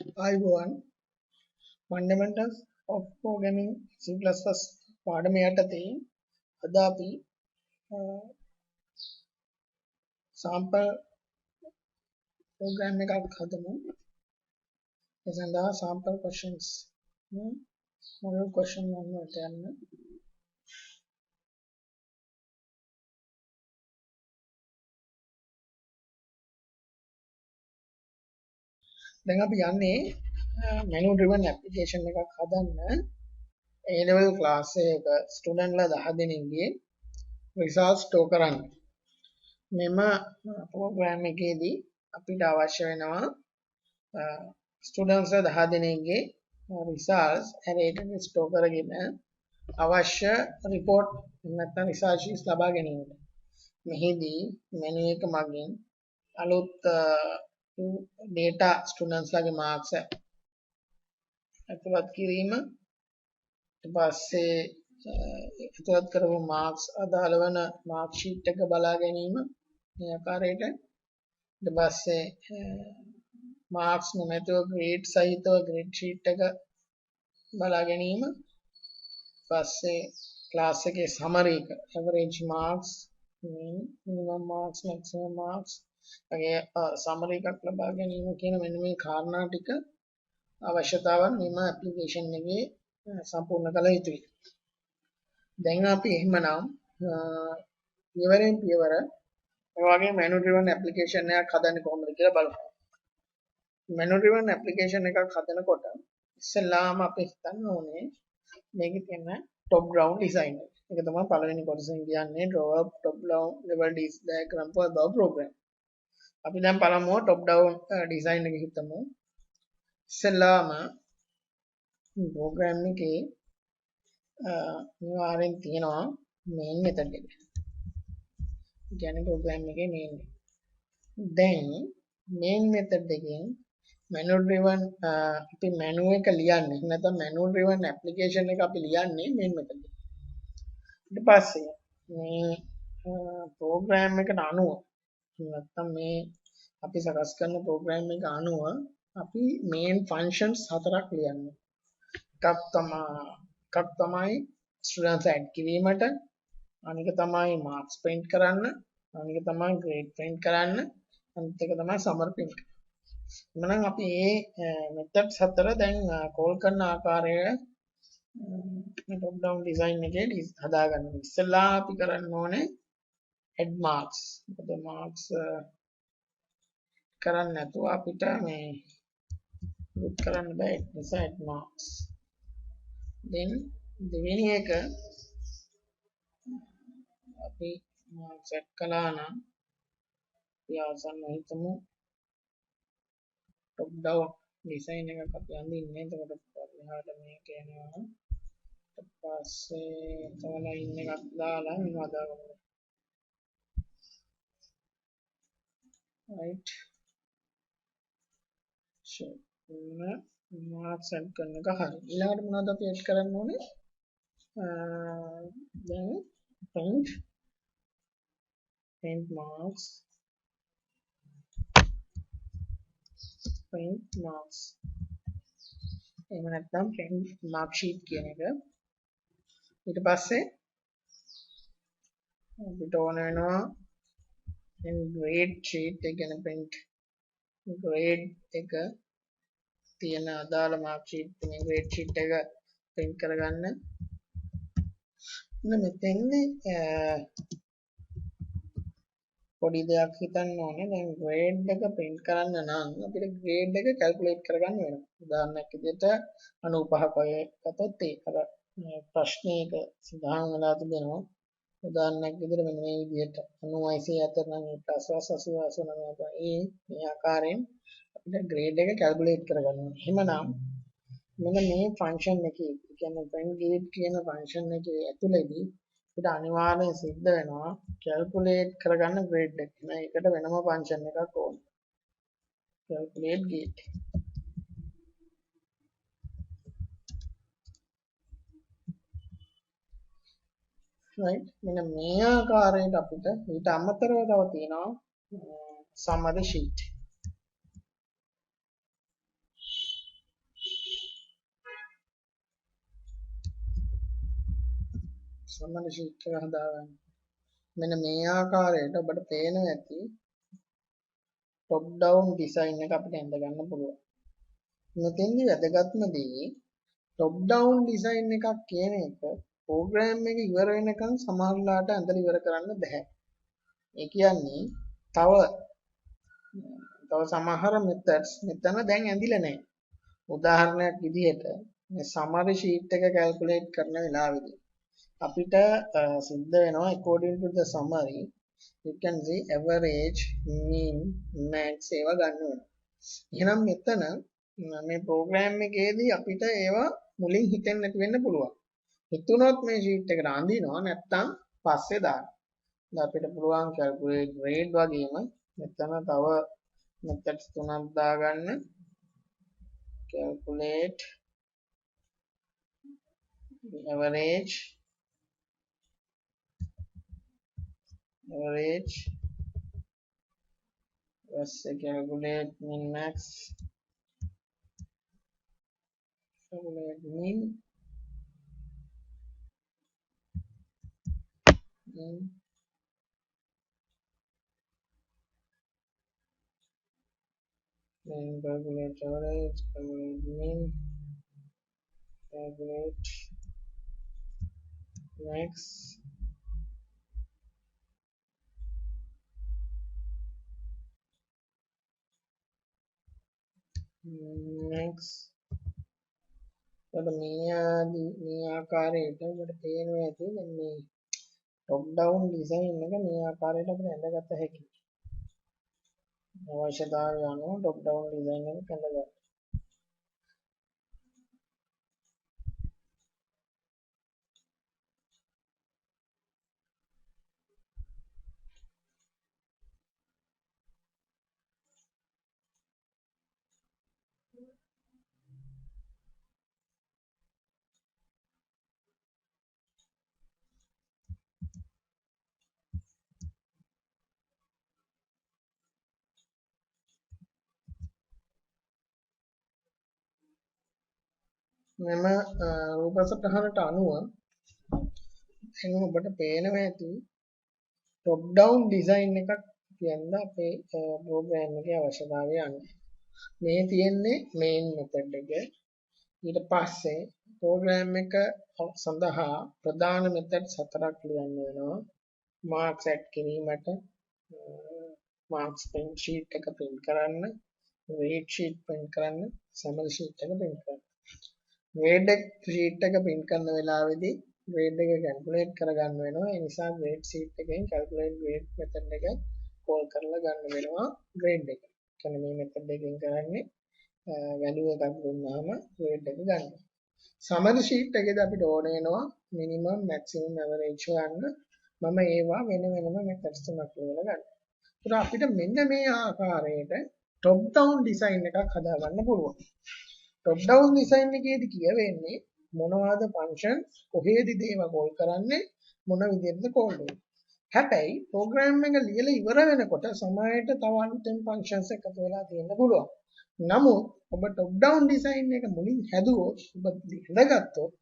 I1 Fundamentals of Programming C++ පාඩම යටතේ අද අපි sample program එකක් හදමු. ඒ සඳහා sample questions model question 1 වලට යන්න. දැන් අපි යන්නේ menu driven application එකක් හදන්න. A level class එකක student ලා 10 දෙනෙක්ගේ results store කරන්න. මෙම program එකේදී අපිට අවශ්‍ය වෙනවා students ලා 10 දෙනෙක්ගේ results array එකට store කරගෙන අවශ්‍ය report නැත්නම් research sheets ලබා ගැනීමට. මෙහිදී menu එක මගින් අලුත් data students ලාගේ marks ඇතුළත් කිරීම, ඊට පස්සේ ඇතුළත් කරපු marks අදාළ වෙන mark sheet එක බලා ගැනීම මේ ආකාරයට, ඊට පස්සේ marks නොමැතිව grade සහිතව grade sheet එක බලා ගැනීම, පස්සේ class එකේ summary එක average marks, minimum marks, maximum marks වගේ summary එකක් ලබා ගැනීම කියන මෙන්න මේ කාරණා ටික අවශ්‍යතාවන් මෙම application එකේ සම්පූර්ණ කළ යුතුයි. දැන් අපි එහෙමනම් පියවරෙන් පියවර මේ වගේ menu driven application එකක් හදන්නේ කොහොමද කියලා බලමු. menu driven application එකක් හදනකොට ඉස්සෙල්ලාම අපි හිතන්න ඕනේ මේකේ තියෙන top down design එක. ඒක තමයි පළවෙනි කොටසෙන් කියන්නේ draw up top down level diagram for the program. අපි දැන් බලමු top down design එක හිතමු. ඉස්සෙල්ලාම program එකේ අනිවාර්යෙන් තියෙනවා main method එක. කියන්නේ program එකේ main එක. දැන් main method එකෙන් menu driven අපි menu එක ලියන්නේ නැත්නම් menu driven application එක අපි ලියන්නේ main method එක. ඊට පස්සේ මේ program එකට අනුව නැත්නම් මේ අපි සකස් කරන program එක අනුව අපි main functions හතරක් ලියන්නේ. එකක් තමයි students add කිරීමට, අනික තමයි marks print කරන්න, අනික තමයි grade print කරන්න, අනිත් එක තමයි summary print කරන්න. එhmenan අපි මේ methods හතර දැන් call කරන ආකාරය top down design එකේ හදා ගන්න. ඉස්සෙල්ලා අපි කරන්න ඕනේ add marks. මොකද marks කරන්න නැතුව අපිට මේ group කරන්න බෑ. ඒ නිසා add marks. then දෙවෙනි එක අපි marks add කළා නම් අපි ආසන්න හිතමු top down design එකක් අපි අඳින්නේ. එතකොට පරිහාට මේක යනවා. ඊට පස්සේ තව line එකක් දාලා මේව හදාගමු. right so marks add කරන එක හරි. ඊළඟට මොනවද අපි add කරන්න ඕනේ? දැන් print marks එහෙම නැත්නම් print mark sheet කියන එක. ඊට පස්සේ අපිට ඕන වෙනවා grade sheet එක ගැන print grade එක තියෙන අදාළ mark sheet තියෙන grade sheet එක print කරගන්න. මෙතෙන්දී පොඩි දෙයක් හිතන්න ඕනේ. දැන් grade එක print කරන්න නම් අපිට grade එක calculate කරගන්න වෙනවා. උදාහරණයක් විදිහට 95 වගේ ගත්තොත් ඒක අර ප්‍රශ්නයක සඳහන් වෙලා තිබෙනවා. උදාහරණයක් විදිහට මෙන්න මේ විදිහට 96 අතර නම් මේ ආකාරයෙන් අපිට grade එක calculate කරගන්න ඕනේ. එහෙමනම් මෙන්න මේ function එකේ කියන්නේ print grade කියන function එකේ ඇතුළේදී අපිට අනිවාර්යෙන් සිද්ධ වෙනවා calculate කරගන්න grade එක. ඒකට වෙනම function එකක් ඕනේ. calculate grade. right මෙන්න මේ ආකාරයට අපිට ඊට අමතරව තව තියෙනවා summary sheet. සම්මත ෂීට් එක හදාගන්න. මෙන්න මේ ආකාරයට ඔබට පේනවා ඇති top down design එක අපිට ඇඳ ගන්න පුළුවන්. මෙතෙන්දි වැදගත්ම දේ top down design එකක් කියන එක program එක ඉවර වෙනකන් සමහරලාට ඇඳලා ඉවර කරන්න බෑ. ඒ කියන්නේ තව සමහර methods මෙතන දැන් ඇඳිලා නැහැ. උදාහරණයක් විදිහට මේ summary sheet එක calculate කරන වෙලාවෙදී අපිට සිද්ධ වෙනවා according to the summary you can see average mean max ඒවා ගන්න වෙනවා. එහෙනම් මෙතන මේ program එකේදී අපිට ඒවා මුලින් හිතෙන්නේ නැති වෙන්න පුළුවන්. හිතුනොත් මේ sheet එකට අඳිනවා නැත්තම් පස්සේ දාන්න. දැන් අපිට පුළුවන් calculate grade වගේම මෙතන තව methods තුනක් දාගන්න. calculate average let's say calculate min max calculate min then calculate average calculate min calculate max මේ ආකාරයට ඔබට පේනවා ඇති දැන් මේ top down design එක මේ ආකාරයට අපිට ඇඳගත හැකියි. අවශ්‍යතාවය අනුව top down design එක ඇඳගන්න. මෙම රූප සටහනට අනුව එනම් ඔබට පේනවා ඇති top down design එකක් කියන්න අපේ program එකේ අවශ්‍යතාවය අනුව මේ තියෙන්නේ main method එක. ඊට පස්සේ program එක සඳහා ප්‍රධාන methods හතරක් ලියන්න වෙනවා. marks add කිරීමට, marks print sheet එක print කරන්න, weight sheet print කරන්න, summary sheet එක print කරන්න. grade sheet එක print කරන වෙලාවේදී grade එක calculate කරගන්න වෙනවා. ඒ නිසා grade sheet එකෙන් calculate grade method එක call කරලා ගන්න වෙනවා grade එක. කියන්නේ මේ method එකෙන් කරන්නේ value එකක් දුන්නාම grade එක ගන්න. summary sheet එකේදී අපිට ඕන වෙනවා minimum maximum average හොයන්න. මම ඒවා වෙන වෙනම methods තුනක් වල ගන්න. ඒත් අපිට මෙන්න මේ ආකාරයට top down design එකක් හදාගන්න පුළුවන්. top down design එකේදී කියවෙන්නේ මොනවාද functions කොහේද ඒවා call කරන්නේ මොන විදිහටද call වෙන්නේ. හැබැයි program එක ලියලා ඉවර වෙනකොට සමහරවිට තව අලුතෙන් functions එකතු වෙලා තියෙන්න පුළුවන්. නමුත් ඔබ top down design එක මුලින් හැදුවොත් ඔබ ඉඳගත්තොත්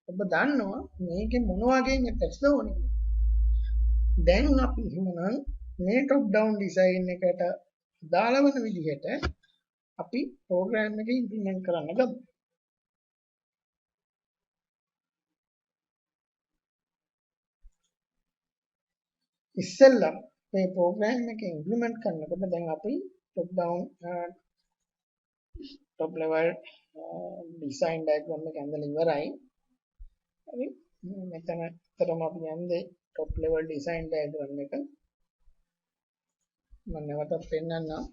ඔබ දන්නවා මේකේ මොන වගේ methods ද ඕනේ කියලා. දැන් අපි එහෙමනම් මේ top down design එකට දාලා වෙන විදිහට අපි program එක implement කරන්න ගමු. ඉස්සෙල්ලා මේ program එක implement කරනකොට දැන් අපි top level design diagram එක ඇඳලා ඉවරයි. හරි මෙතන තරම අපි යන්නේ top level design diagram එක. මම නැවතත් පෙන්නන්නම්.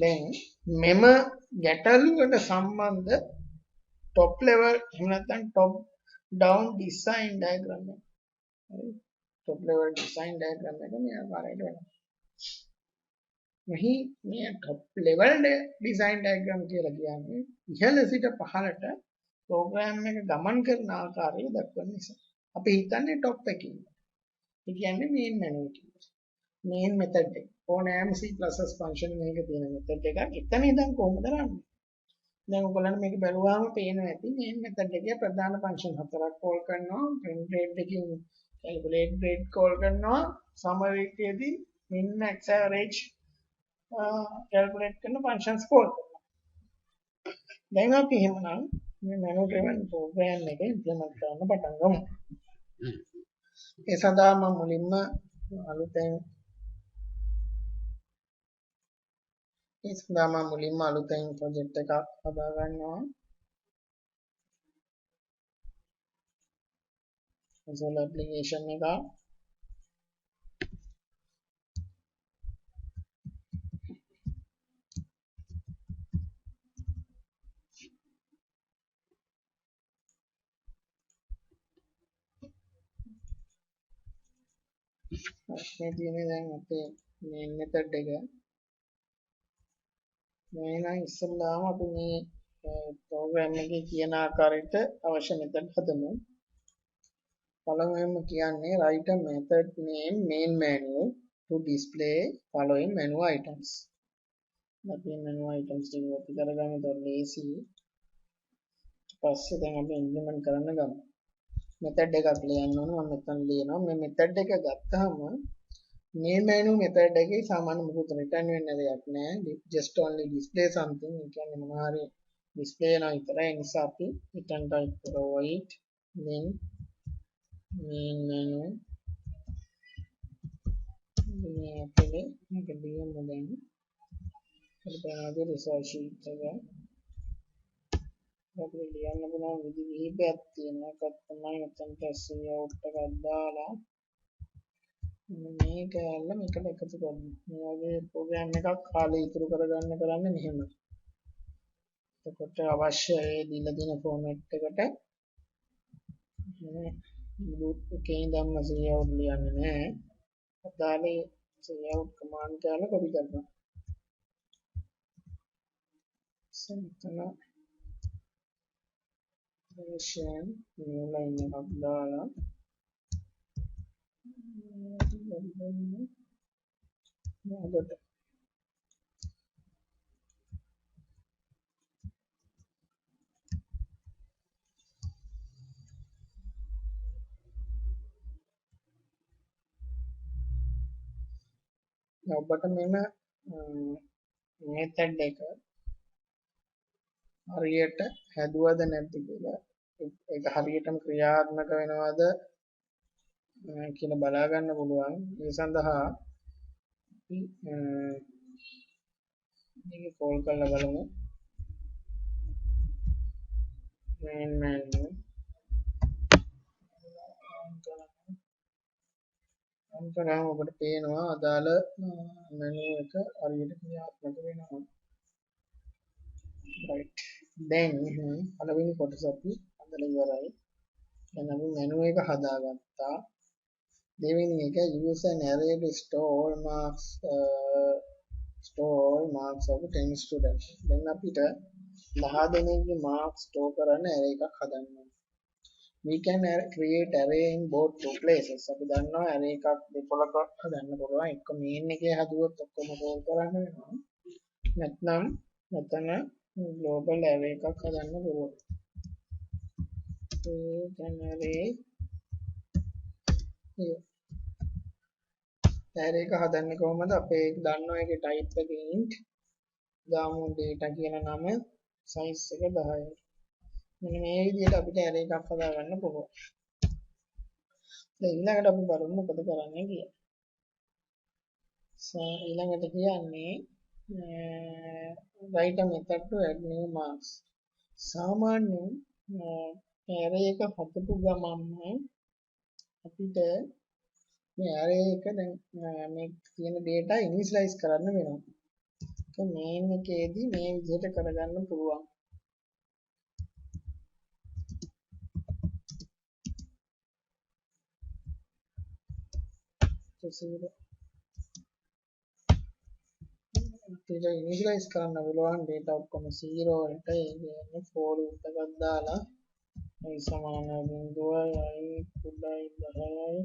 දැන් මෙම ගැටලුවට සම්බන්ධ top level එහෙම නැත්නම් top down design diagram එක. හරි top level design diagram එක මේ ආකාරයට වෙනවා. මේ top level design diagram කියලා කියන්නේ ඉහළ සිට පහළට program එක ගමන් කරන ආකාරය දක්වන නිසා. අපි හිතන්නේ top එකකින්. ඒ කියන්නේ main menu එකකින්. main method එක. ඕනෑම C++ function එකක තියෙන method එකක් එතන ඉඳන් කොහොමද රන් දැන් ඔයගොල්ලන්ට මේක බැලුවාම පේනවා ඇති මේ මෙතඩ් එකේ ප්‍රධාන ෆන්ක්ෂන් හතරක් කෝල් කරනවා print rate එකකින් calculate rate කෝල් කරනවා summary එකේදී min max average calculate කරන functions කෝල් කරනවා. දැන් අපි එහෙමනම් මේ manual driven program එක implement කරන්න පටන් ගමු. ඒ සඳහා මම මුලින්ම අලුතෙන් project එකක් හදා ගන්නවා. Visual application එක. මේ තියෙන්නේ දැන් අපේ main method එක. මේ නම් ඉස්සෙල්ලාම අපි මේ program එකේ කියන ආකාරයට අවශ්‍ය method හදමු. පළමුවෙන්ම කියන්නේ write a method name main menu to display following menu items. අපි menu items ටික copy කරගමු તો lazy. පස්සේ දැන් අපි implement කරන්න ගමු. method එකක් ලියන්න ඕන. මම මෙතන ලියනවා. මේ method එක ගත්තාම main menu method එකේ සාමාන්‍ය මොකද return වෙන්න දෙයක් නැහැ. just only display something. ඒ කියන්නේ මොනවා හරි display කරන විතරයි. ඒ නිසා අපි return type කරලා void then main menu මේ අපේ මේක ලියන්න දැන් අපේ result sheet එක අපිට ලියන්න පුළුවන් විදි කිහිපයක් තියෙනවා. එකක් තමයි මෙතනට layout එකක් දාලා මේක ඇල්ල මේකට එකතු කරන්න. මේ වගේ ප්‍රෝග්‍රෑම් එකක් කාලේ ඉතුරු කරගන්න කරන්නේ මෙහෙම. එතකොට අවශ්‍ය ඒ දීලා තියෙන ෆෝමැට් එකට මේ ලූප් එකේ ඉඳන්ම layout ලියන්නේ නැහැ. අදාළේ layout command කරලා copy කරනවා. සම්පූර්ණ version new line එකක් දාලා ඔබට මෙම method එක හරියට හැදුවද නැද්ද කියලා ඒක හරියටම ක්‍රියාත්මක වෙනවද කියලා බලා ගන්න පුළුවන්. ඒ සඳහා මේක කෝල් කරලා බලමු. main menu අන්තරාම ඔබට පේනවා අදාළ menu එක හරියට ක්‍රියාත්මක වෙනවා. right දැන් පළවෙනි කොටස අපි හදලා ඉවරයි. දැන් අපි menu එක හදාගත්තා. දෙවෙනි එක use an array to store marks of 10 students. දැන් අපිට 10 දෙනෙක්ගේ marks store කරන්න array එකක් හදන්න ඕනේ. We can create array in both two places. අපි දන්නවා array එකක් දෙපොලක හදන්න පුළුවන්. එක main එකේ හදුවොත් ඔක්කොම call කරන්න වෙනවා. නැත්නම් මෙතන global array එකක් හදන්න පුළුවන්. array එක හදන්නේ කොහොමද? අපේ ඒක දන්නවා ඒකේ type එක int දාමු data කියන නම size එක 10යි. මෙන්න මේ විදිහට අපිට array එකක් හදා ගන්න පුළුවන්. දැන් ඊළඟට අපි බලමු මොකද කරන්නේ කියලා. ඊළඟට කියන්නේ write a method to add new marks. සාමාන්‍යයෙන් array එක හදපු ගමන්ම අපිට මේ array එක දැන් මේ තියෙන data initialize කරන්න වෙනවා. ඒක main එකේදී මේ විදිහට කරගන්න පුළුවන්. data initialize කරන්න පුළුවන් data ඔක්කොම 0 වලට ඒ කියන්නේ for loop එකක් දාලා i සමාන බිඳුවයි i කුඩායි 10යි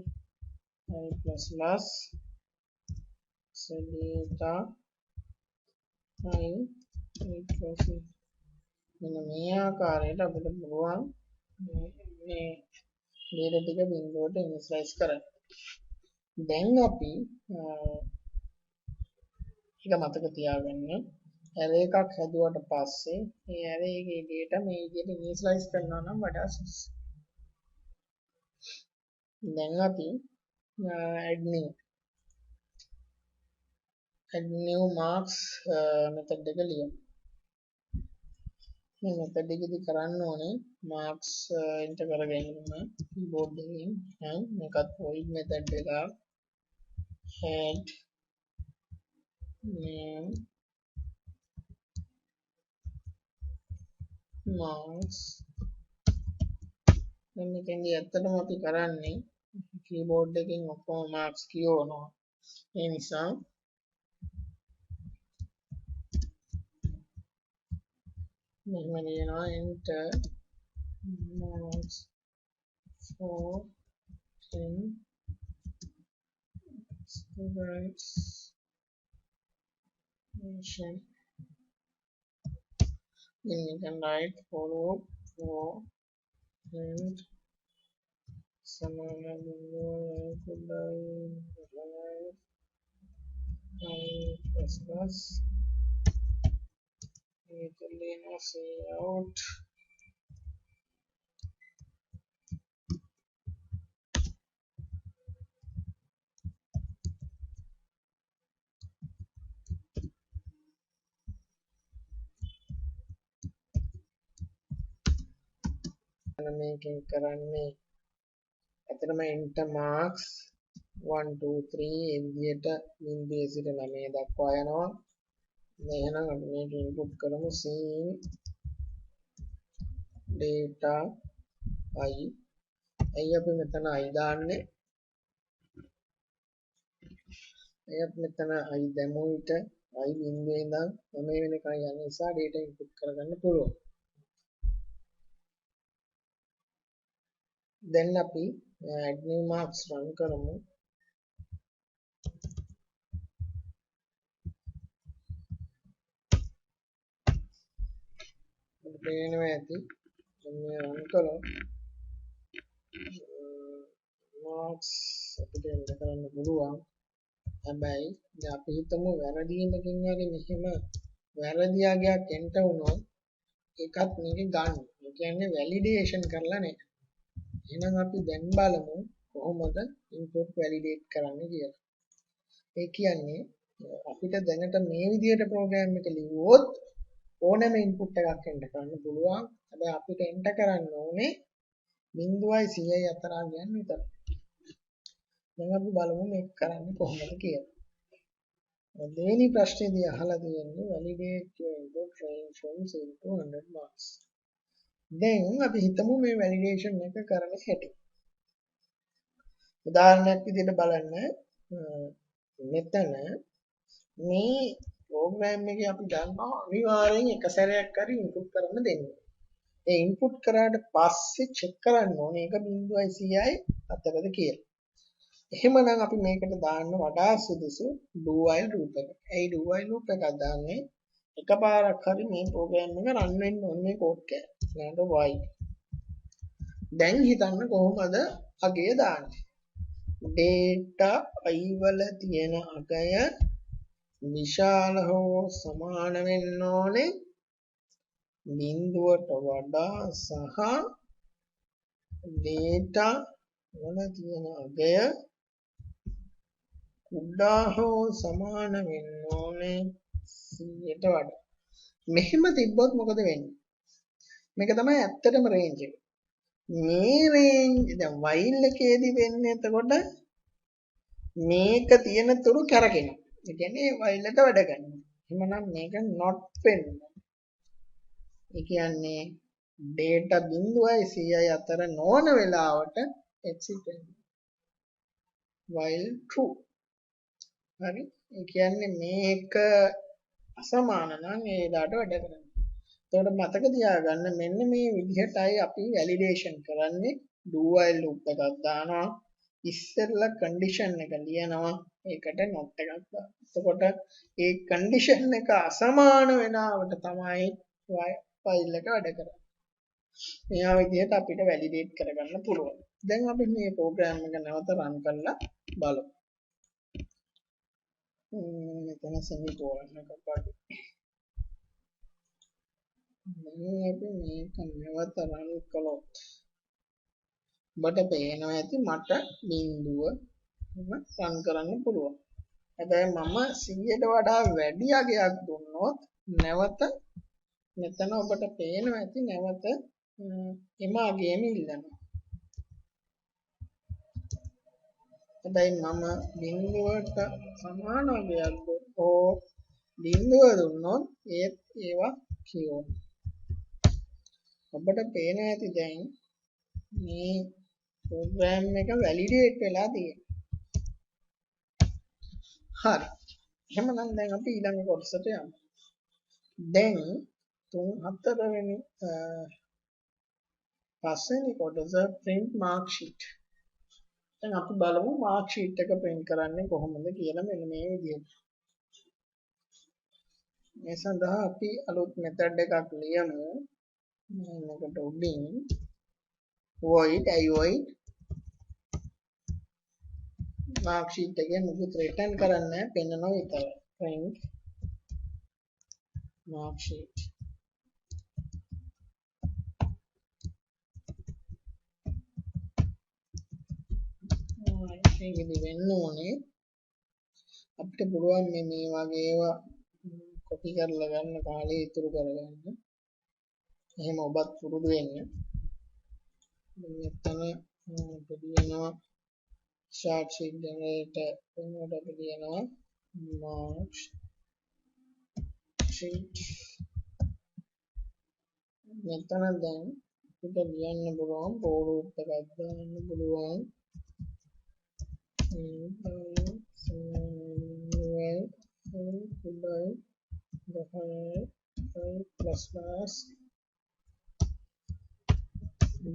i plus plus set data i equals මෙන්න මේ ආකාරයට අපිට පුළුවන් මේ data ටික බිඳුවට ඉනිෂියලයිස් කරන්න. දැන් අපි ඒක මතක තියාගන්න array එකක් හැදුවට පස්සේ මේ array එකේ data මේ විදිහට ඉනිෂියලයිස් කරනවා නම් වඩා සුදුසුයි. දැන් අපි add new marks method එක ලියමු. මේ method එකේදී කරන්න ඕනේ marks enter කරගෙන keyboard එකෙන් මේකත් void method එකක් add new marks. දැන් මෙතෙන්දී ඇත්තටම අපි කරන්නේ keyboard එකෙන් ඔක්කොම marks කියවනවා. ඒ නිසා මෙහෙම ලියනවා enter marks for 10 students mention. Then you can write follow for and samana plus Italiano say out මේකෙන් කරන්නේ ඇත්තටම enter marks 1 2 3 ඒ විදිහට බිඳුවේ සිට 9 දක්වා යනවා. එහෙනම් අපි මේක ඉන්පුට් කරමු scene data I. අයි අපි මෙතන I දාන්නේ. අයි අපි මෙතන I දැමු විට I බිඳුවේ ඉඳන් 9 වෙනකන් යන නිසා data input කරගන්න පුළුවන්. දැන් අපි add new marks run කරමු. පේනවා ඇති මේ රන් කළොත් marks අපිට එන්න කරන්න පුළුවන්. හැබැයි දැන් අපි හිතමු වැරදීමකින් හරි මෙහෙම වැරදියාගයක් එන්ට වුණොත් ඒකත් මේකේ ගන්න. ඒ කියන්නේ වැලිඩේෂන් කරලා නැහැ. එහෙනම් අපි දැන් බලමු කොහොමද input validate කරන්නේ කියලා. ඒ කියන්නේ අපිට දැනට මේ විදිහට ප්‍රෝග්‍රෑම් එක ලිව්වොත් ඕනෑම input එකක් එන්ට කරන්න පුළුවන්. හැබැයි අපිට එන්ට කරන්න ඕනේ 0යි 100යි අතර ගන්න විතරයි. දැන් අපි බලමු මේක කරන්නේ කොහොමද කියලා. දෙවෙනි ප්‍රශ්නේදී අහලා තියෙන්නේ validate your input range from 0 to 100 marks. දැන් අපි හිතමු මේ validation එක කරන හැටි. උදාහරණයක් විදිහට බලන්න මෙතන මේ ප්‍රෝග්‍රෑම් එකේ අපි දන්නවා අනිවාර්යෙන් එක සැරයක් හරි ඉන්පුට් කරන්න දෙන්න. ඒ ඉන්පුට් කරාට පස්සේ චෙක් කරන්න ඕනේ ඒක 0යි 100යි අතරද කියලා. එහෙමනම් අපි මේකට දාන්න වඩා සුදුසු do while loop එක. ඒ do while loop එක දාන්නේ එකපාරක් හරි මේ ප්‍රෝග්‍රෑම් එක රන් වෙන්න ඕනේ මේ කෝඩ් එක. ඊළඟට while. දැන් හිතන්න කොහොමද අගය දාන්නේ? data I වල තියෙන අගය විශාල හෝ සමාන වෙන්න ඕනේ බිඳුවට වඩා සහ data වල තියෙන අගය කුඩා හෝ සමාන වෙන්න ඕනේ 100ට වඩා. මෙහෙම තිබ්බොත් මොකද වෙන්නේ? මේක තමයි ඇත්තටම රේන්ජ් එක. මේ රේන්ජ් දැන් while එකේදී වෙන්නේ එතකොට මේක තියෙන තුරු කරකිනවා. ඒ කියන්නේ while එක වැඩ කරනවා. එහෙමනම් මේක not වෙනවා. ඒ කියන්නේ data 0යි 100යි අතර නොවන වෙලාවට exit වෙනවා. while true. හරි. ඒ කියන්නේ මේක අසමාන නම් ඒ දාට වැඩ කරනවා. එතකොට මතක තියාගන්න මෙන්න මේ විදිහටයි අපි වැලිඩේෂන් කරන්නේ. do while loop එකක් දානවා. ඉස්සෙල්ලා condition එක ලියනවා. ඒකට not එකක් දානවා. එතකොට ඒ condition එක අසමාන වෙනවට තමයි ෆයිල් එක වැඩ කරන්නේ. මේ විදිහට අපිට වැලිඩේට් කරගන්න පුළුවන්. දැන් අපි මේ ප්‍රෝග්‍රෑම් එක නැවත රන් කරලා බලමු. මෙතන සෙමිකෝලන් එකක් වගේ. දැන් අපි මේක නැවත රන් කළොත් ඔබට පේනවා ඇති මට බිඳුව රන් කරන්න පුළුවන්. හැබැයි මම 100ට වඩා වැඩි අගයක් දුන්නොත් නැවත මෙතන ඔබට පේනවා ඇති නැවත එම අගයම ඉල්ලනවා. හැබැයි මම බිඳුවට සමාන අගයක් හෝ බිඳුව දුන්නොත් ඒත් ඒවා කියවනවා. ඔබට පේනවා ඇති දැන් මේ ප්‍රෝග්‍රෑම් එක වැලිඩේට් වෙලා තියෙනවා. හරි. එහෙනම් දැන් අපි ඊළඟ කොටසට යමු. දැන් 3 වෙනි පස්වෙනි කොටස print mark sheet. දැන් අපි බලමු mark sheet එක print කරන්නේ කොහොමද කියලා මෙන්න මේ විදිහට. මේ සඳහා අපි අලුත් method එකක් ලියමු. මේකට උඩින් void mark sheet එකේ මුකුත් return කරන්නේ පෙන්නනවා විතරයි. print mark sheet. මේකෙදි වෙන්න ඕනේ අපිට පුළුවන් මේ වගේ ඒවා කොපි කරලා ගන්න කාලේ ඉතුරු කරගන්න. එහෙම ඔබත් පුරුදු වෙන්න. මෙතන දෙවියනවා chart sheet generator වෙනකොට අපි කියනවා mark sheet. මෙතන දැන් අපිට ලියන්න පුළුවන් පොරොත් එකක් දාන්න පුළුවන්.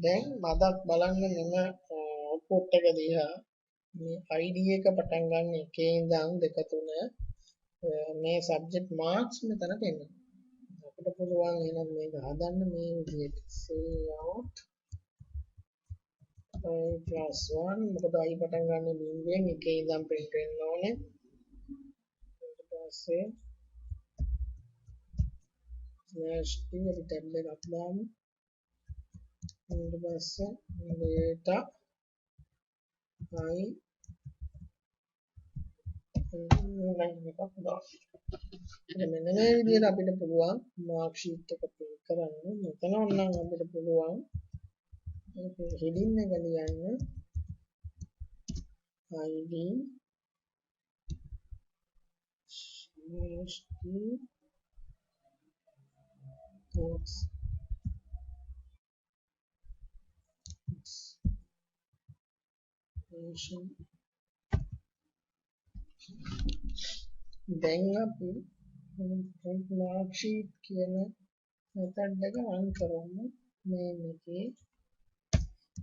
දැන් මදක් බලන්න මෙම output එක දිහා මේ id එක පටන් ගන්න එකේ ඉඳන් 2 3 මේ subject marks මෙතන පෙන්නනවා. අපිට පුළුවන් එහෙනම් මේක හදන්න මේ විදිහට cout +1 මොකද i පටන් ගන්න බිඳුවෙන් එකේ ඉඳන් print වෙන්න ඕනේ. ඊට පස්සේ /t අපි ටැබ් එකක් දාමු. ඊට පස්සේ data i line එකක් දාමු. මෙන්න මේ විදිහට අපිට පුළුවන් mark sheet එක print කරන්න. මෙතන නම් අපිට පුළුවන් heading එක ලියන්න id දැන් අපි print mark sheet කියන method එක run කරමු. මේ මේකේ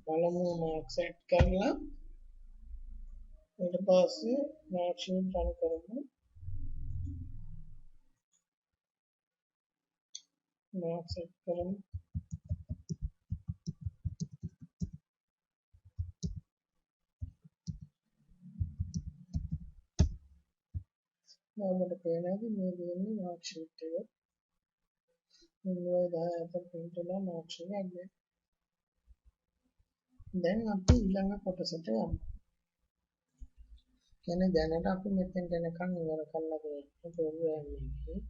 පළමුව mark set කරලා ඊට පස්සේ mark sheet run කරමු. mark set කරමු. අපිට පේනවා මේ දෙන්නේ mark sheet එක. මේ 10 අතර print වෙලා mark sheet එක. දැන් අපි ඊළඟ කොටසට යමු. කියන්නේ දැනට අපි මෙතෙන් යනකම් ඉවර කරලා තියෙන ප්‍රෝග්‍රෑම් එකේ.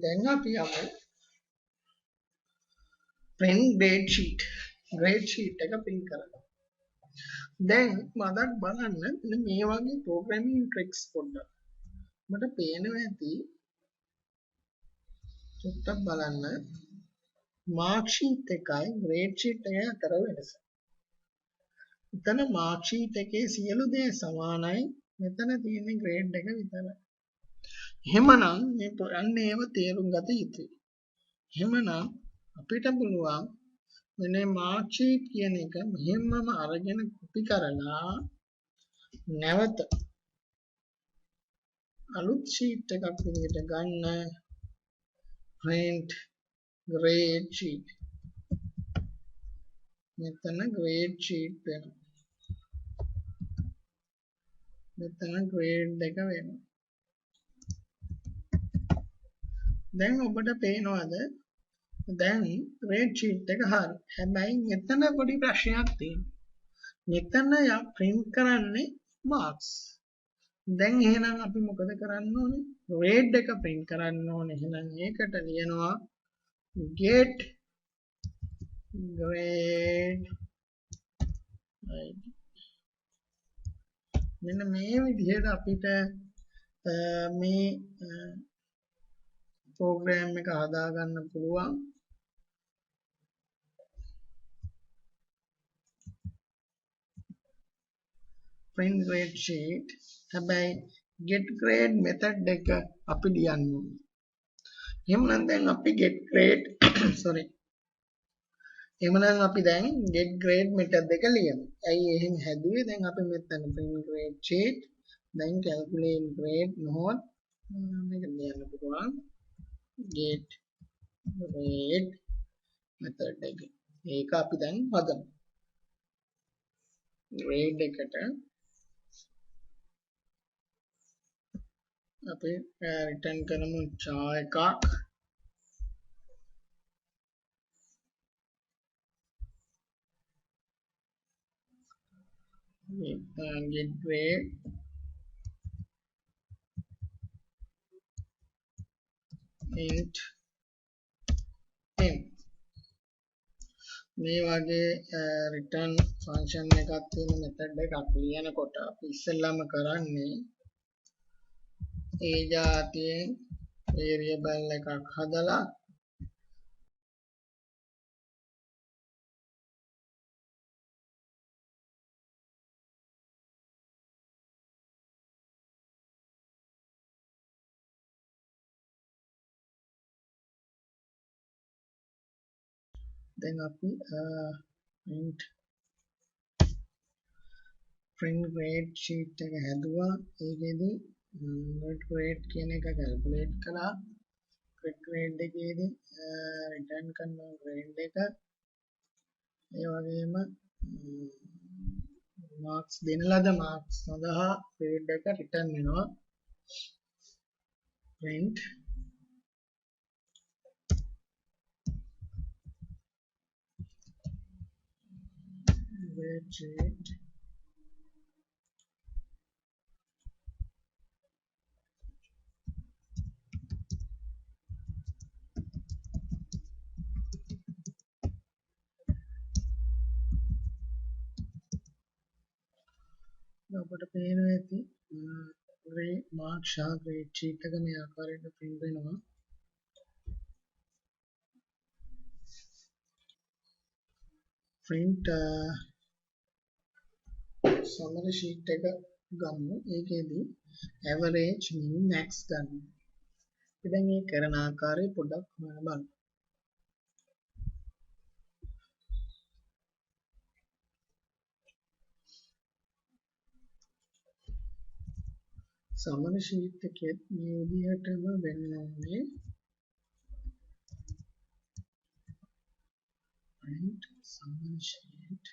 දැන් අපි යමු print grade sheet. grade sheet එක print කරලා. දැන් මදක් බලන්න මේ වගේ programming tricks පොඩ්ඩක්. මට පේනවා ඇති චුට්ටක් බලන්න mark sheet එකයි grade sheet එකයි අතර වෙනස. එතන mark sheet එකේ සියලු දේ සමානයි. මෙතන තියෙන grade එක විතරයි. එහෙමනම් මේ අන්නේ ඒව තේරුම් ගත යුතුයි. එහෙමනම් අපිට පුළුවන් මෙන්න mark sheet කියන එක මෙහෙමම අරගෙන copy කරලා නැවත අලුත් sheet එකක් විදිහට ගන්න print grade sheet මෙතන grade sheet වෙනවා මෙතන grade එක වෙනවා දැන් ඔබට පේනවද දැන් grade sheet එක හරි හැබැයි මෙතන පොඩි ප්‍රශ්නයක් තියෙනවා මෙතන print කරන්නේ marks දැන් එහෙනම් අපි මොකද කරන්න ඕනේ grade එක print කරන්න ඕනේ එහෙනම් ඒකට ලියනවා get grade මෙන්න මේ විදිහට අපිට මේ ප්‍රෝග්‍රෑම් එක හදාගන්න පුළුවන් print grade sheet හැබැයි get grade method එක අපි ලියන්න ඕනේ එහෙනම් දැන් අපි get grade sorry එහෙනම් අපි දැන් get grade method එක ලියමු. ඇයි එහෙම හැදුවේ? දැන් අපි මෙතන print grade sheet දැන් calculate grade note මේක ලියන්න පුළුවන් get grade method එක. ඒක අපි දැන් හදමු. grade එකට අපි return කරමු char එකක් get grade int n මේ වගේ return function එකක් තියෙන method එකක් ලියනකොට අපි ඉස්සෙල්ලාම කරන්නේ ඒ જાතියෙන් variable එකක් හදලා දැන් අපි print grade sheet එක හැදුවා ඒකෙදි grade කියන එක calculate කළා grade එකේදී return කරනවා grade එක ඒ වගේම marks දෙන ලද marks සඳහා grade එක return වෙනවා print grade sheet ඔබට පේනවා ඇති mark සහ grade sheet එක මේ ආකාරයට print වෙනවා print summary sheet එක ගමු ඒකෙදි average min max ගන්න. ඉතින් මේ කරන ආකාරය පොඩ්ඩක් බලන්න. summary sheet එකේ මේ විදිහටම වෙන්න ඕනේ. print summary sheet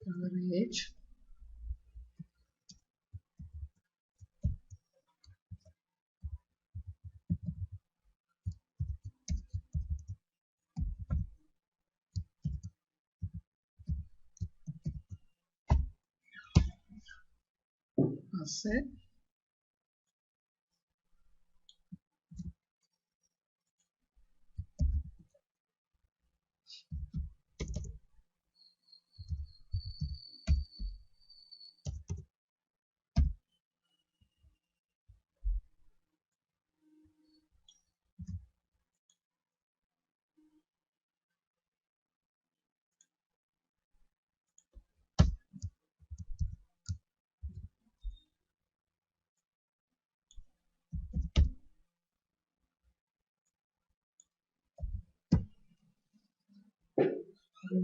average asset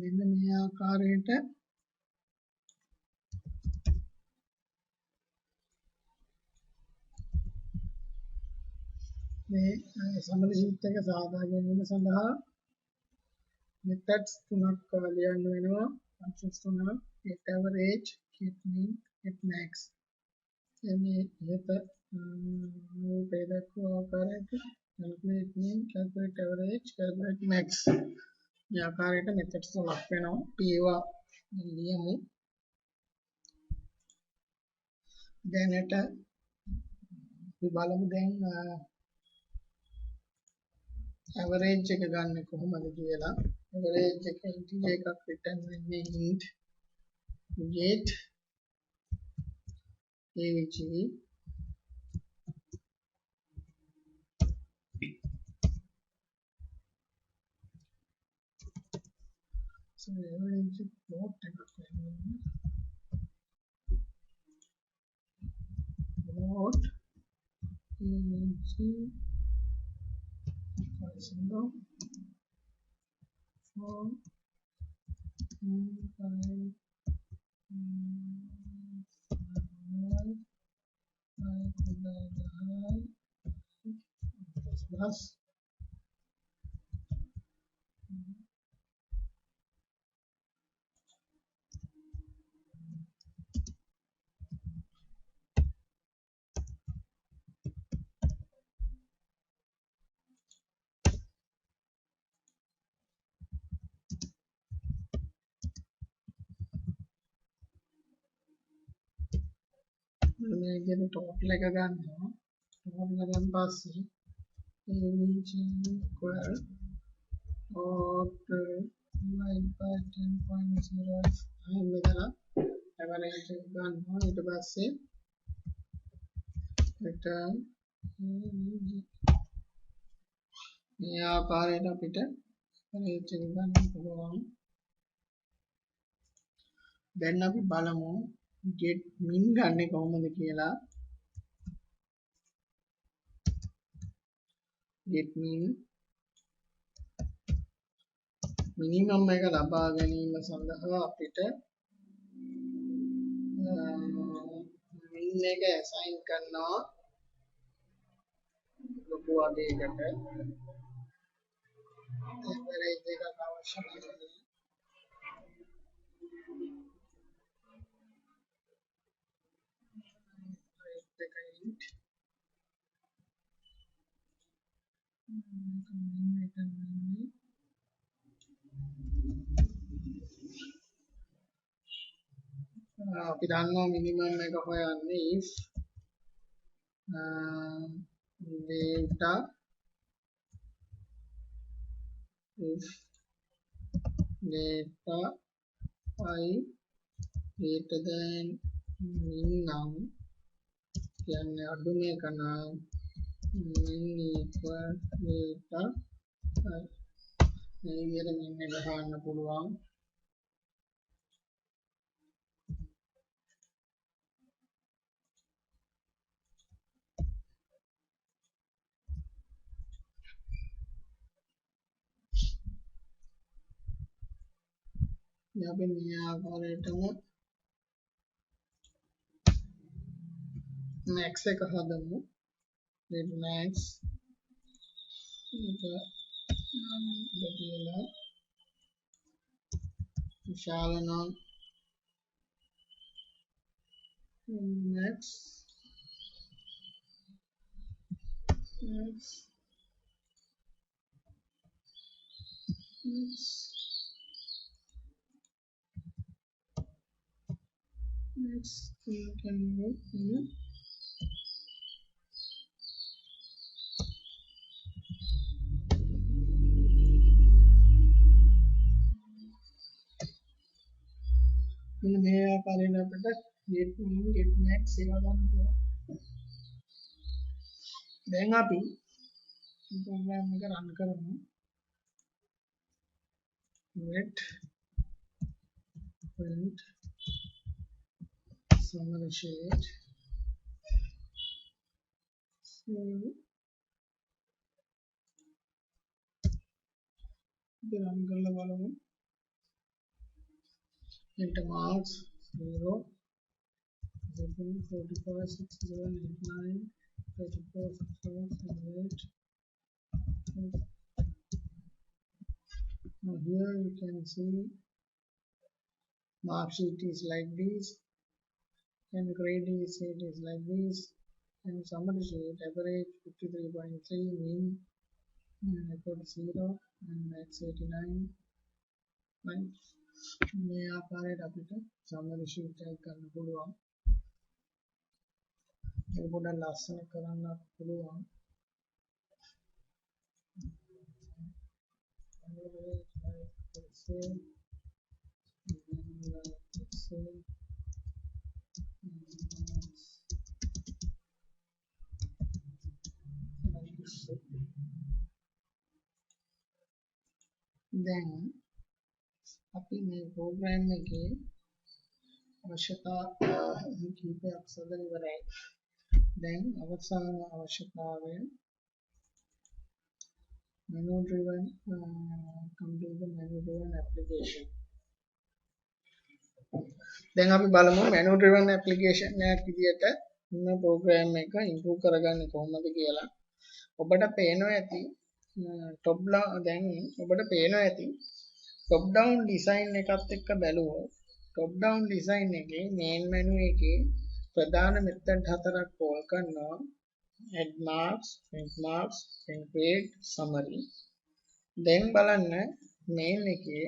මෙන්න මේ ආකාරයට මේ සම්බන්ධ ෂීට් එක සාදා ගැනීම සඳහා methods තුනක් ලියන්න වෙනවා. functions තුනක් get average, get mean, get max. මේ ඉහත රූපේ දක්වන ආකාරයට calculate mean, calculate average, calculate max. මේ ආකාරයට methods තුනක් වෙනවා. අපි ඒවා ලියමු. දැනට අපි බලමු දැන් average එක ගන්න කොහොමද කියලා. average එක integer එකක් return වෙන්නේ int get avg. so average plot එකක් වෙනවා. plot avg for plus මේ විදිහට total එක ගන්නවා. total එකෙන් පස්සේ avg equal total divide by 10.05 මෙතන average එක ගන්නවා. ඊට පස්සේ return avg. මේ ආකාරයට අපිට average එක ගන්න පුළුවන්. දැන් අපි බලමු get min ගන්න කොහොමද කියලා. get min minimum එක ලබා ගැනීම සඳහා අපිට min එක assign කරනවා ලොකු අගයකට. average එකක් අවශ්‍ය නැහැ. අපි දන්නවා මිනිමම් එක හොයන්නේ if data I greater than min නම් කියන්නේ අඩු මේක නම් min equal data මේ විදිහට min එක හොයන්න පුළුවන්. අපි මේ ආකාරයටම max එක හදමු. max එක දෙකලා විශාල නම් max max max max can work in මේ ආකාරයෙන් අපිට get min get max ඒවා ගන්න පුළුවන්. දැන් අපි ප්‍රෝග්‍රෑම් එක රන් කරමු. let print summary sheet run කරලා බලමු. enter marks 0, 44, 67, 89, 34, 64, 78. Now here you can see mark sheet is like this, and grade sheet is like this, and summary sheet average 53.3, mean record 0, and max 89. මේ ආකාරයට අපිට summary sheet එකක් ගන්න පුළුවන්. ඒක පොඩ්ඩක් ලස්සන කරන්නත් පුළුවන්. දැන් අපි මේ ප්‍රෝග්‍රෑම් එකේ අවශ්‍යතා කීපයක් සොයලා ඉවරයි. දැන් අවසාන අවශ්‍යතාවය menu driven complete the menu driven application. දැන් අපි බලමු menu driven application එකක් විදියට මේ ප්‍රෝග්‍රෑම් එක improve කරගන්නේ කොහොමද කියලා. ඔබට පේනවා ඇති top දැන් ඔබට පේනවා ඇති top down design එකත් එක්ක බැලුවොත් top down design එකේ main menu එකේ ප්‍රධාන method හතරක් call කරනවා. add marks, print marks, print grade, summary. දැන් බලන්න main එකේ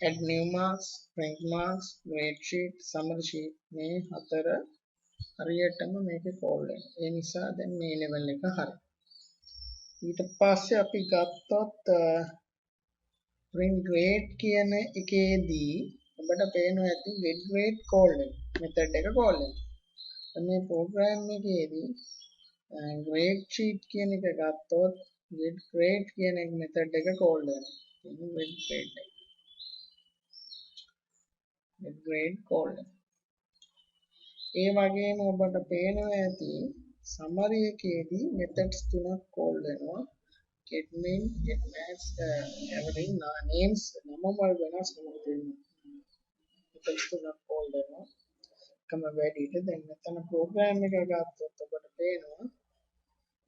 add new marks, print marks, grade sheet, summary sheet මේ හතර හරියටම මේකේ call වෙනවා. ඒ නිසා දැන් මේ level එක හරි. ඊට පස්සේ අපි ගත්තොත් print grade කියන එකේදී ඔබට පේනවා ඇති get grade call වෙනවා. method එක call වෙනවා. මේ program එකේදී grade sheet කියන එක ගත්තොත් get grade කියන එක method එක call වෙනවා. get grade call වෙනවා. ඒ වගේම ඔබට පේනවා ඇති summary එකේදී methods තුනක් call වෙනවා. get min, get max, average names නම වල වෙනස් වෙනවා. methods තුනක් call වෙනවා. කම වැඩිට දැන් මෙතන program එක ගත්තොත් ඔබට පේනවා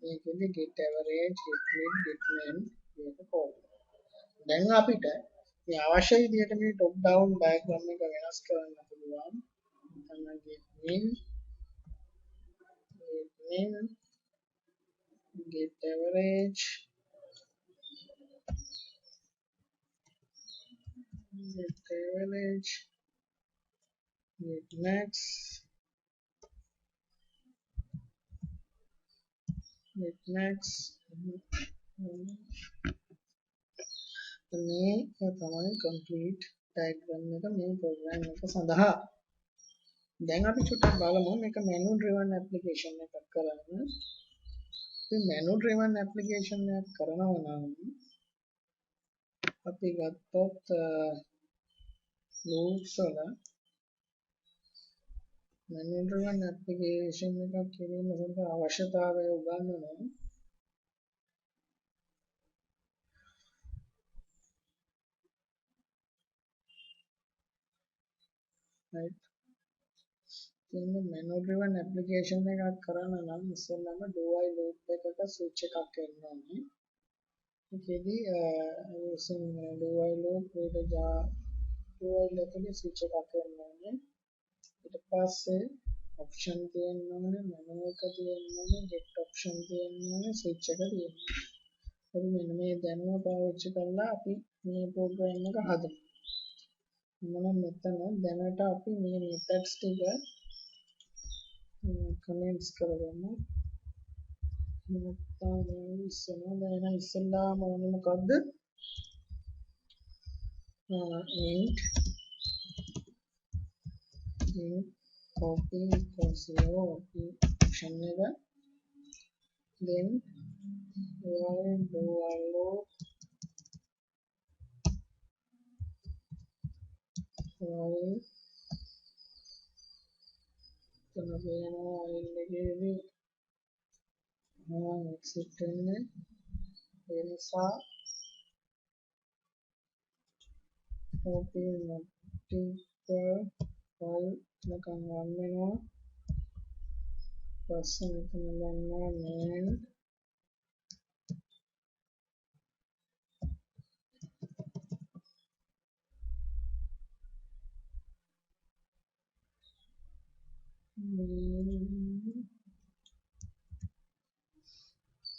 මේකෙදි get average, get min, get main මේක call වෙනවා. දැන් අපිට මේ අවශ්‍ය විදිහට මේ top down diagram එක වෙනස් කරන්න පුළුවන්. මෙතන get min, get average, get max, මේ තමයි complete diagram එක මේ program එක සඳහා. දැන් අපි චුට්ටක් බලමු මේක menu driven application එකක් කරන්න. මේ menu driven application එකක් කරනවා නම් අපි ගත්තොත් loops වල menu driven application එකක් කිරීම සඳහා අවශ්‍යතාවය උගන්වනවා. right. ඉතින් menu driven application එකක් කරන්න නම් ඉස්සෙල්ලාම do while loop එකක switch එකක් එන්න ඕනේ. ඒකෙදි using do while loop with do while එකේ switch එකක් එන්න ඕනේ. ඊට පස්සේ option තියෙන්න ඕනේ, menu එක තියෙන්න ඕනේ, get option තියෙන්න ඕනේ, switch එක තියෙන්න ඕනේ. හරි මෙන්න මේ දැනුම පාවිච්චි කරලා අපි මේ program එක හදමු. මම මෙතන දැනට අපි මේ methods ටික comments කරගමු. නැත්නම් ඉස්සෙල්ලාම ඕනේ මොකද්ද? int copy equals 0 option එක, then do while loop while එකේදී exit වෙන්නේ ඒ නිසා copy 12 මෙතන 1 වෙනවා පස්සේ මෙතන ගන්නවා main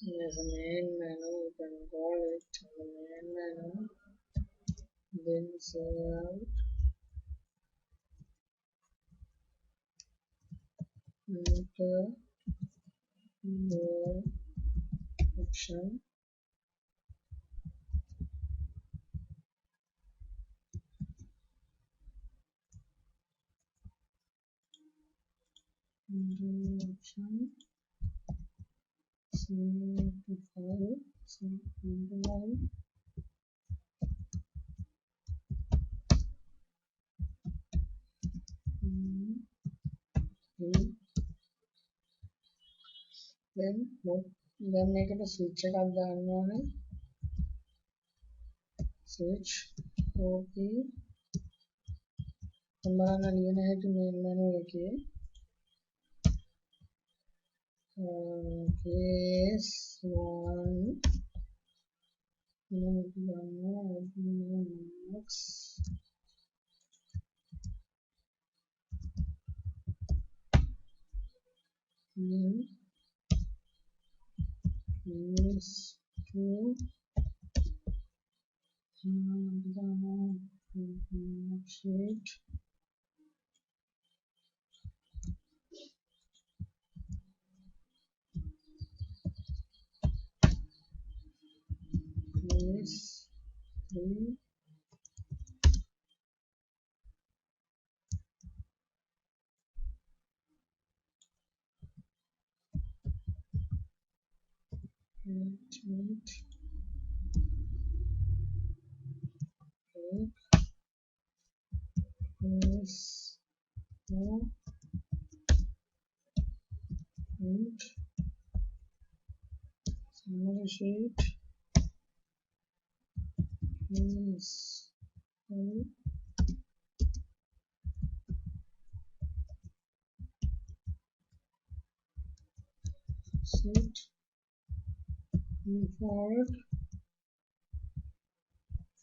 there's a main menu, you can call it the main menu, then save out, enter your option, save the file, save the file, then මේකට switch එකක් දාන්න ඕනේ switch op බලන්න ලියන හැටි main menu එකේ case 1 max is to sheet is 3 is 4 and summary sheet is 5 sheet move forward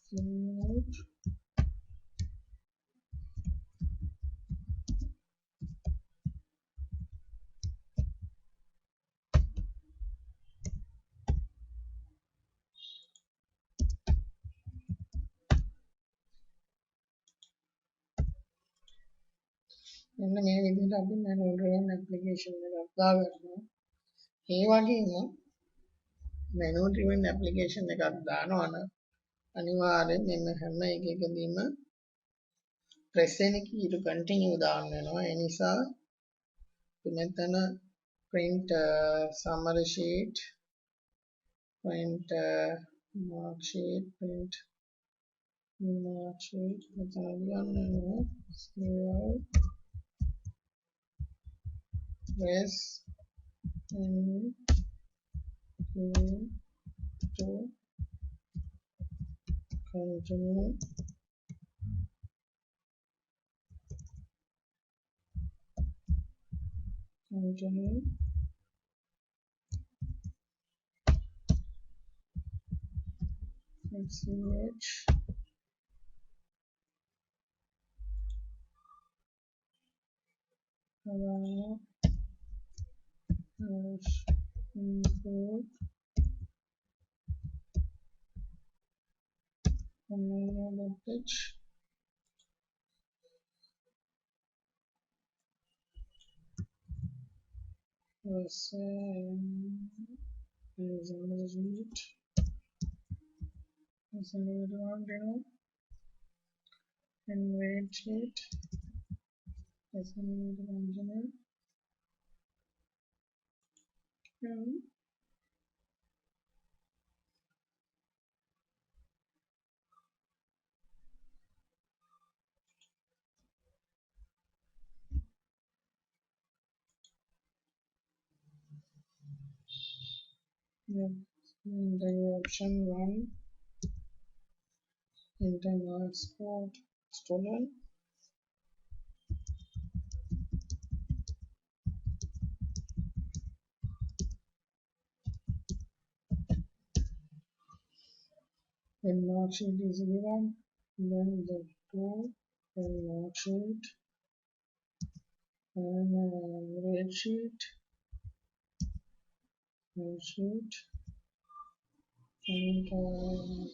save out මෙන්න මේ විදිහට අපි manual driven application එකක් දාගන්නවා ඒ වගේම manual driven application එකක් දානවා නම් අනිවාර්යෙන් මෙන්න හැම එකකදීම press any key to continue දාන්න වෙනවා ඒ නිසා මෙතන print summary sheet print mark sheet print mark sheet මෙතන ලියන්න වෙනවා save out press any key to continue ch allow hash import manual.h summary sheet and wait sheet engineer and the option 1 enter marks for student Then mark sheet is given, then the tool, then mark sheet, and grade sheet, and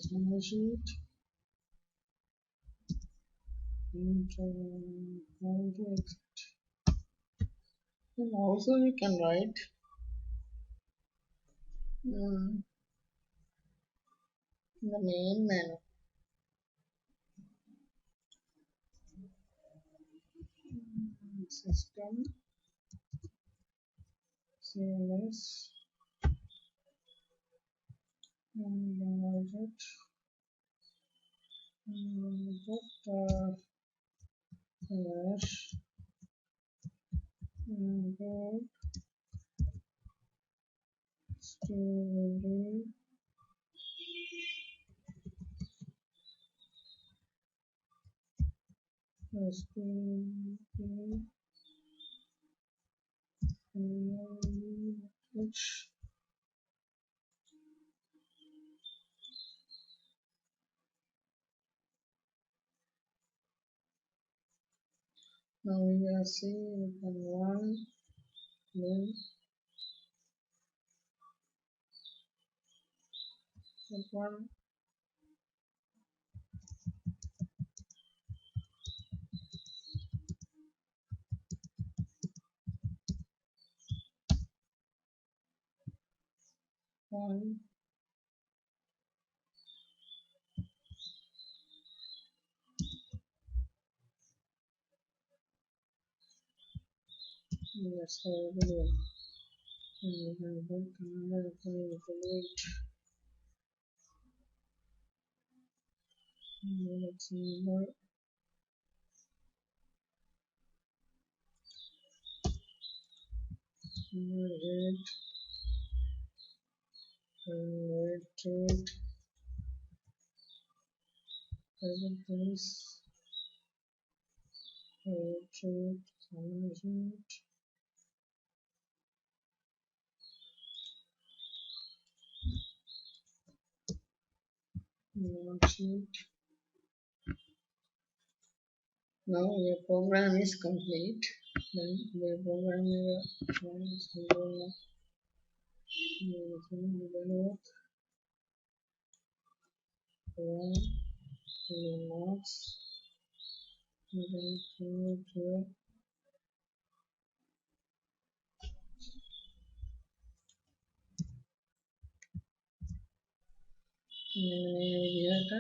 summary sheet, and how to exit. And also you can write in the main menu. System, CLS, and budget, hash, and story, which now we are seeing one, then that one, one, that's the video. And we can book another delete. Let's number. Rate, rate, private place, rate, management, sheet. Now your program is complete. Then the program is develop marks, then මේ විදිහට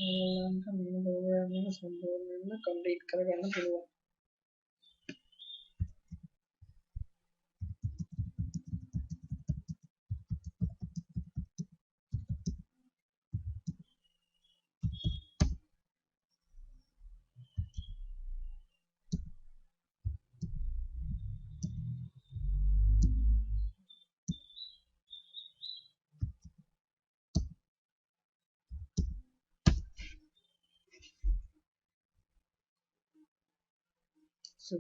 ඔයගොල්ලන්ට මේ programme එක සම්පූර්ණයෙන්ම complete කරගන්න පුළුවන්. So